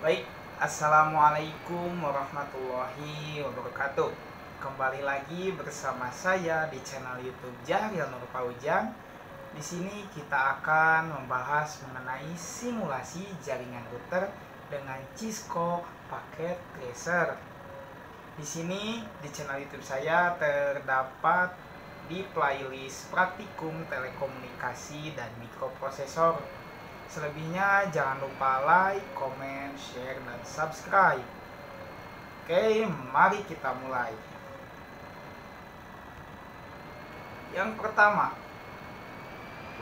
Baik, Assalamualaikum warahmatullahi wabarakatuh. Kembali lagi bersama saya di channel YouTube Jahril Nur Fauzan. Di sini kita akan membahas mengenai simulasi jaringan router dengan Cisco paket tracer. Di sini di channel YouTube saya terdapat di playlist praktikum telekomunikasi dan mikroprosesor. Selebihnya jangan lupa like, comment, share, dan subscribe. Oke, mari kita mulai. Yang pertama,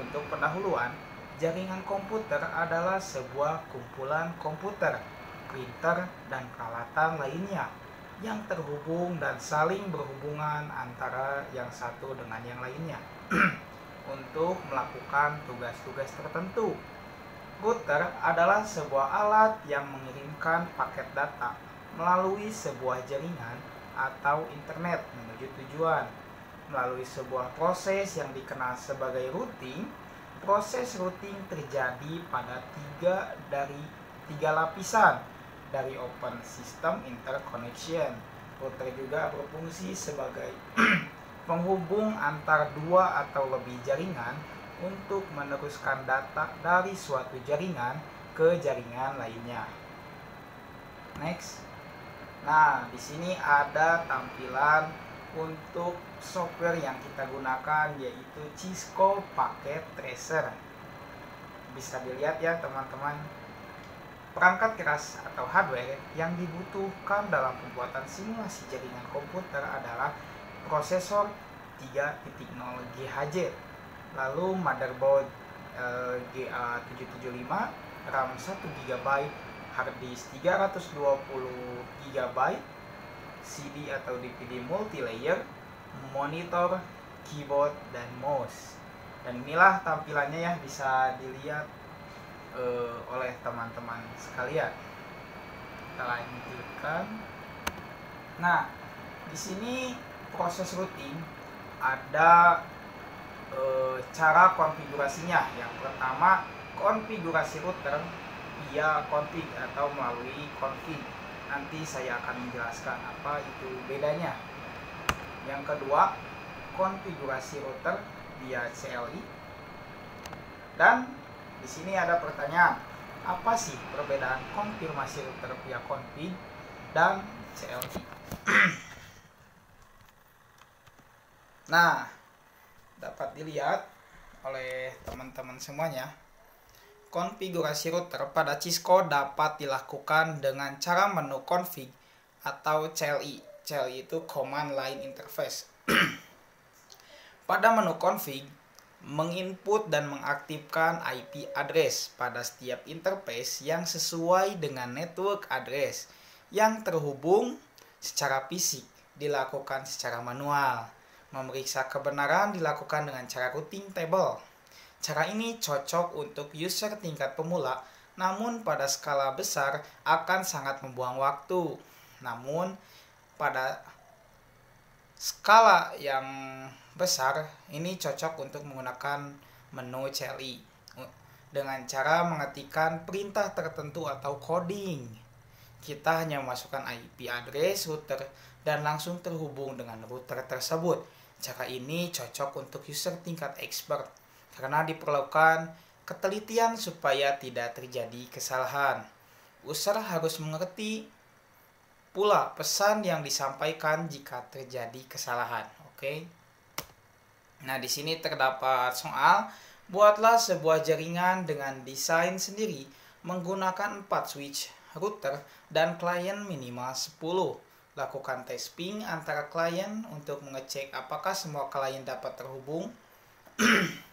untuk pendahuluan, jaringan komputer adalah sebuah kumpulan komputer, printer, dan peralatan lainnya yang terhubung dan saling berhubungan antara yang satu dengan yang lainnya untuk melakukan tugas-tugas tertentu. Router adalah sebuah alat yang mengirimkan paket data melalui sebuah jaringan atau internet menuju tujuan. Melalui sebuah proses yang dikenal sebagai routing, proses routing terjadi pada tiga lapisan dari open system interconnection. Router juga berfungsi sebagai penghubung antar dua atau lebih jaringan untuk meneruskan data dari suatu jaringan ke jaringan lainnya. Next. Nah, di sini ada tampilan untuk software yang kita gunakan, yaitu Cisco Packet Tracer. Bisa dilihat ya teman-teman. Perangkat keras atau hardware yang dibutuhkan dalam pembuatan simulasi jaringan komputer adalah prosesor 3.0 GHz, lalu motherboard GA775, RAM 1 GB, hard disk 320 GB, CD atau DVD multilayer, monitor, keyboard, dan mouse. Dan inilah tampilannya ya, bisa dilihat oleh teman-teman sekalian. Kita lanjutkan. Nah, di sini proses routing ada cara konfigurasinya. Yang pertama, konfigurasi router via config atau melalui config. Nanti saya akan menjelaskan apa itu bedanya. Yang kedua, konfigurasi router via CLI. Dan di sini ada pertanyaan, apa sih perbedaan konfirmasi router via config dan CLI? Nah, dapat dilihat oleh teman-teman semuanya, konfigurasi router pada Cisco dapat dilakukan dengan cara menu config atau CLI. CLI itu Command Line Interface. Pada menu config, menginput dan mengaktifkan IP address pada setiap interface yang sesuai dengan network address yang terhubung secara fisik, dilakukan secara manual. Memeriksa kebenaran dilakukan dengan cara routing table. Cara ini cocok untuk user tingkat pemula, namun pada skala besar akan sangat membuang waktu. Namun pada skala yang besar ini cocok untuk menggunakan menu CLI dengan cara mengetikkan perintah tertentu atau coding. Kita hanya memasukkan IP address router dan langsung terhubung dengan router tersebut. Cara ini cocok untuk user tingkat expert karena diperlukan ketelitian supaya tidak terjadi kesalahan. User harus mengerti pula pesan yang disampaikan jika terjadi kesalahan. Oke. Nah, di sini terdapat soal, buatlah sebuah jaringan dengan desain sendiri menggunakan 4 switch, router, dan klien minimal 10. Lakukan tes ping antara klien untuk mengecek apakah semua klien dapat terhubung.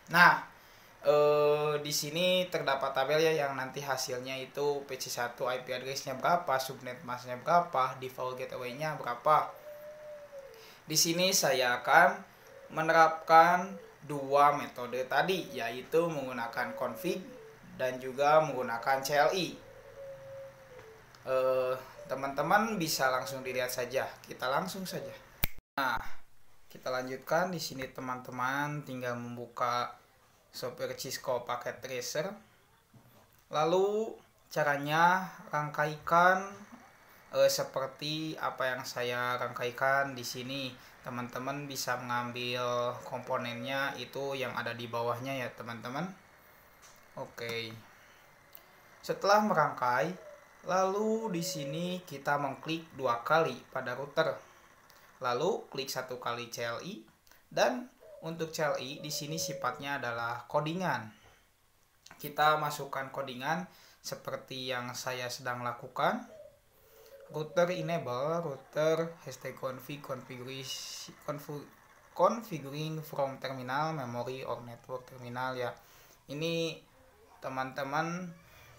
Nah, di sini terdapat tabel ya, yang nanti hasilnya itu PC1 IP address-nya berapa, subnet mask-nya berapa, default gateway-nya berapa. Di sini saya akan menerapkan dua metode tadi, yaitu menggunakan config dan juga menggunakan CLI. Teman-teman bisa langsung dilihat saja. Kita langsung saja. Nah, kita lanjutkan. Di sini teman-teman tinggal membuka software Cisco Packet Tracer. Lalu Caranya rangkaikan seperti apa yang saya rangkaikan di sini. Teman-teman bisa mengambil komponennya itu yang ada di bawahnya ya teman-teman. Oke. Setelah merangkai, lalu di sini kita mengklik 2 kali pada router. Lalu klik 1 kali CLI, dan untuk CLI di sini sifatnya adalah codingan. Kita masukkan codingan seperti yang saya sedang lakukan. Router enable, router configuring from terminal, memory or network terminal ya. Ini teman-teman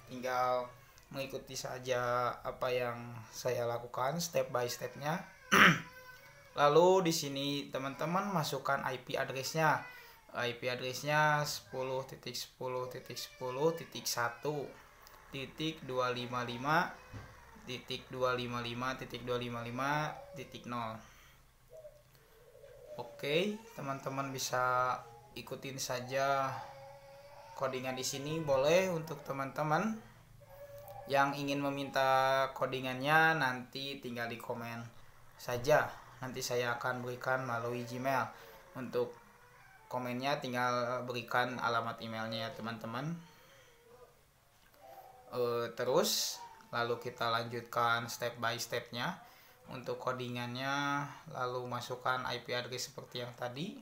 tinggal mengikuti saja apa yang saya lakukan step by stepnya. Lalu di sini teman-teman masukkan IP address-nya. IP address-nya 10.10.10.1.255.255.255.0. Oke, teman-teman bisa ikutin saja codingan di sini. Boleh untuk teman-teman yang ingin meminta codingannya nanti tinggal di komen saja. Nanti saya akan berikan melalui Gmail. Untuk komennya tinggal berikan alamat emailnya ya teman-teman. Terus lalu kita lanjutkan step by stepnya. Untuk codingannya lalu masukkan IP address seperti yang tadi.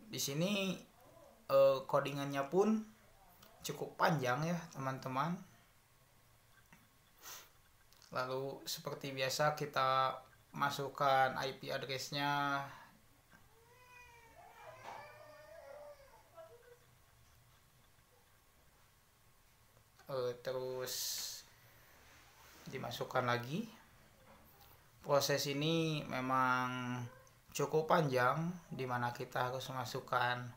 Di sini codingannya pun cukup panjang ya teman-teman. Lalu seperti biasa kita masukkan IP address-nya. Terus dimasukkan lagi. Proses ini memang cukup panjang dimana kita harus memasukkan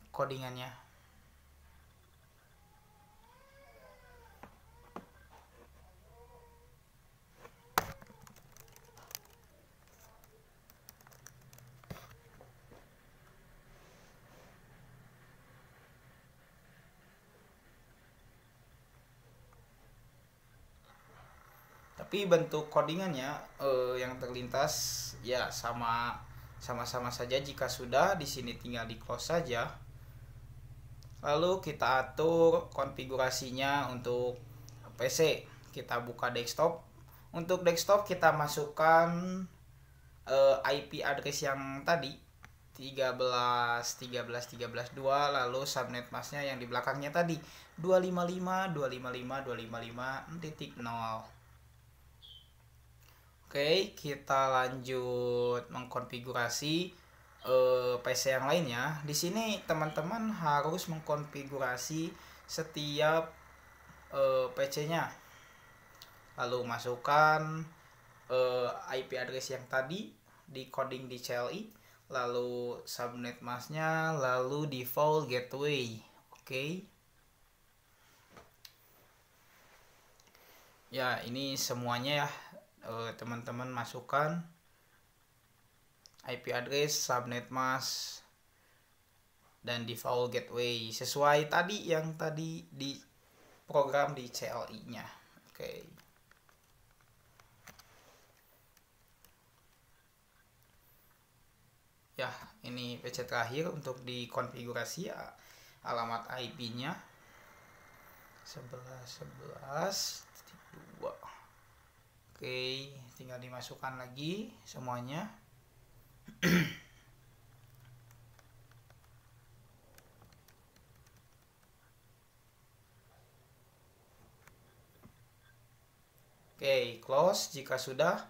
codingannya. Tapi bentuk codingannya yang terlintas ya sama-sama saja. Jika sudah, di sini tinggal di close saja. Lalu kita atur konfigurasinya untuk PC. Kita buka desktop. Untuk desktop kita masukkan IP address yang tadi 13.13.13.2, lalu subnet masknya yang di belakangnya tadi 255.255.255.0. Oke, kita lanjut mengkonfigurasi PC yang lainnya. Di sini teman-teman harus mengkonfigurasi setiap PC-nya. Lalu masukkan IP address yang tadi di coding di CLI, lalu subnet masknya, lalu default gateway. Oke. Ya, ini semuanya ya. Teman-teman masukkan IP address, subnet mask, dan default gateway sesuai tadi yang tadi di program di CLI-nya. Oke. Ya, ini PC terakhir untuk dikonfigurasi ya, alamat IP-nya 11.11.2. Oke, tinggal dimasukkan lagi semuanya. Oke, close jika sudah.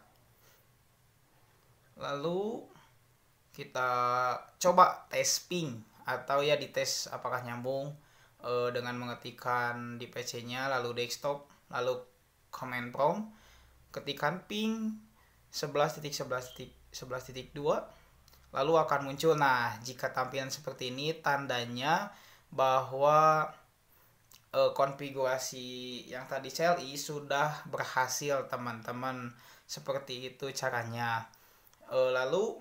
Lalu kita coba tes ping atau ya dites apakah nyambung dengan mengetikkan di PC-nya, lalu desktop, lalu command prompt, ketikkan ping 11.11.11.2, lalu akan muncul. Nah, jika tampilan seperti ini tandanya bahwa konfigurasi yang tadi CLI sudah berhasil teman-teman. Seperti itu caranya. Lalu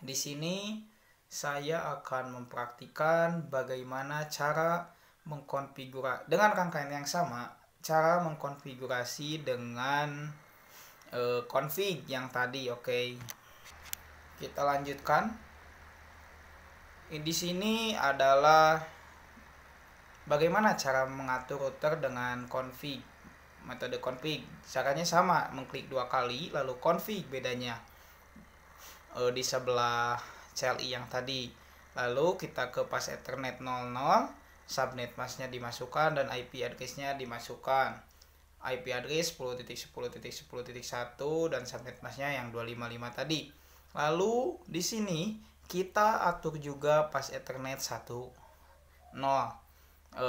di sini saya akan mempraktikkan bagaimana cara mengkonfigurasi dengan rangkaian yang sama, cara mengkonfigurasi dengan config yang tadi. Oke. Kita lanjutkan. Di sini adalah bagaimana cara mengatur router dengan config. Metode config caranya sama, mengklik 2 kali lalu config, bedanya di sebelah CLI yang tadi. Lalu kita ke pas Ethernet 00, subnet masknya dimasukkan dan IP address-nya dimasukkan. IP address 10.10.10.1 dan subnet masknya yang 255 tadi. Lalu di sini kita atur juga pas Ethernet 10,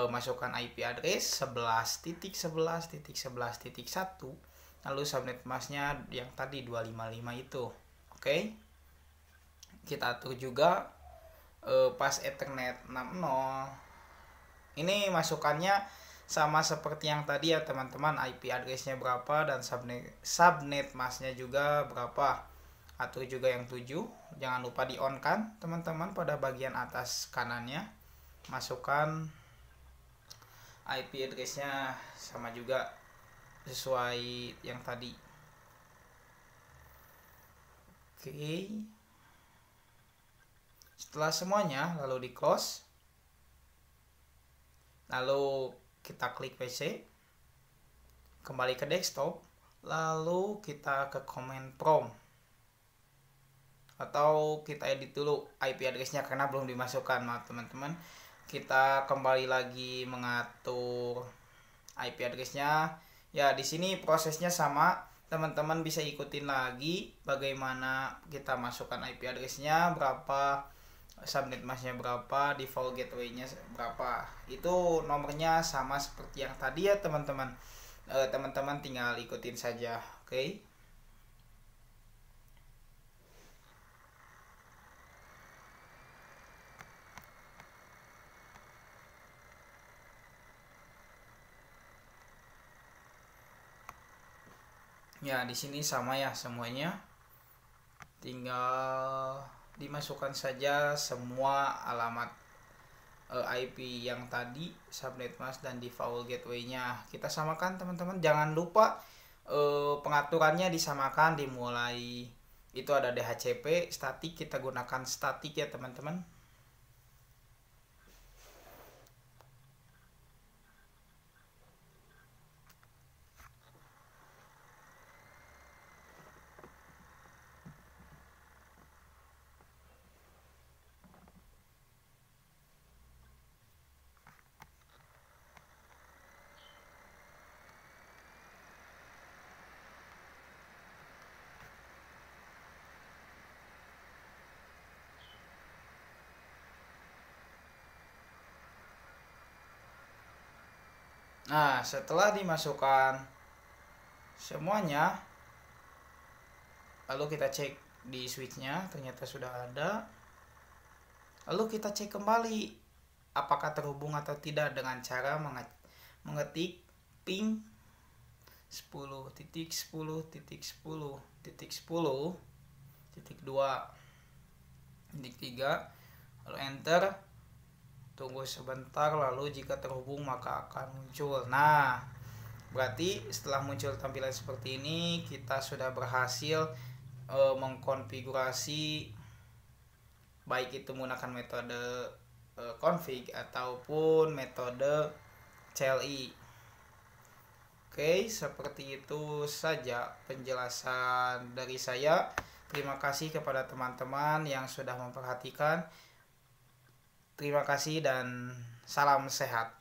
masukkan IP address 11.11.11.1, lalu subnet masknya yang tadi 255 itu. Oke. Kita atur juga pas Ethernet 60. Ini masukannya sama seperti yang tadi ya teman-teman, IP address-nya berapa dan subnet masknya juga berapa. Atur juga yang 7. Jangan lupa di on kan teman-teman pada bagian atas kanannya. Masukkan IP address-nya sama juga sesuai yang tadi. Oke. Setelah semuanya lalu di close. Lalu kita klik PC. Kembali ke desktop. Lalu kita ke command prompt. Atau kita edit dulu IP address-nya karena belum dimasukkan, maaf teman-teman. Kita kembali lagi mengatur IP address-nya. Ya, di sini prosesnya sama. Teman-teman bisa ikutin lagi bagaimana kita masukkan IP address-nya berapa, subnet masknya berapa, default gateway-nya berapa. Itu nomornya sama seperti yang tadi ya teman-teman. Teman-teman tinggal ikutin saja. Oke. Ya, di sini sama ya semuanya. Tinggal dimasukkan saja semua alamat IP yang tadi, subnet mask dan default gateway-nya. Kita samakan teman-teman. Jangan lupa pengaturannya disamakan, dimulai itu ada DHCP statik, kita gunakan statik ya teman-teman. Nah, setelah dimasukkan semuanya, lalu kita cek di switch-nya, ternyata sudah ada. Lalu kita cek kembali apakah terhubung atau tidak dengan cara mengetik ping 10.10.10.10.2.3, lalu enter. Tunggu sebentar, lalu jika terhubung maka akan muncul. Nah, berarti setelah muncul tampilan seperti ini, kita sudah berhasil mengkonfigurasi, baik itu menggunakan metode config ataupun metode CLI. Oke, seperti itu saja penjelasan dari saya. Terima kasih kepada teman-teman yang sudah memperhatikan. Terima kasih dan salam sehat.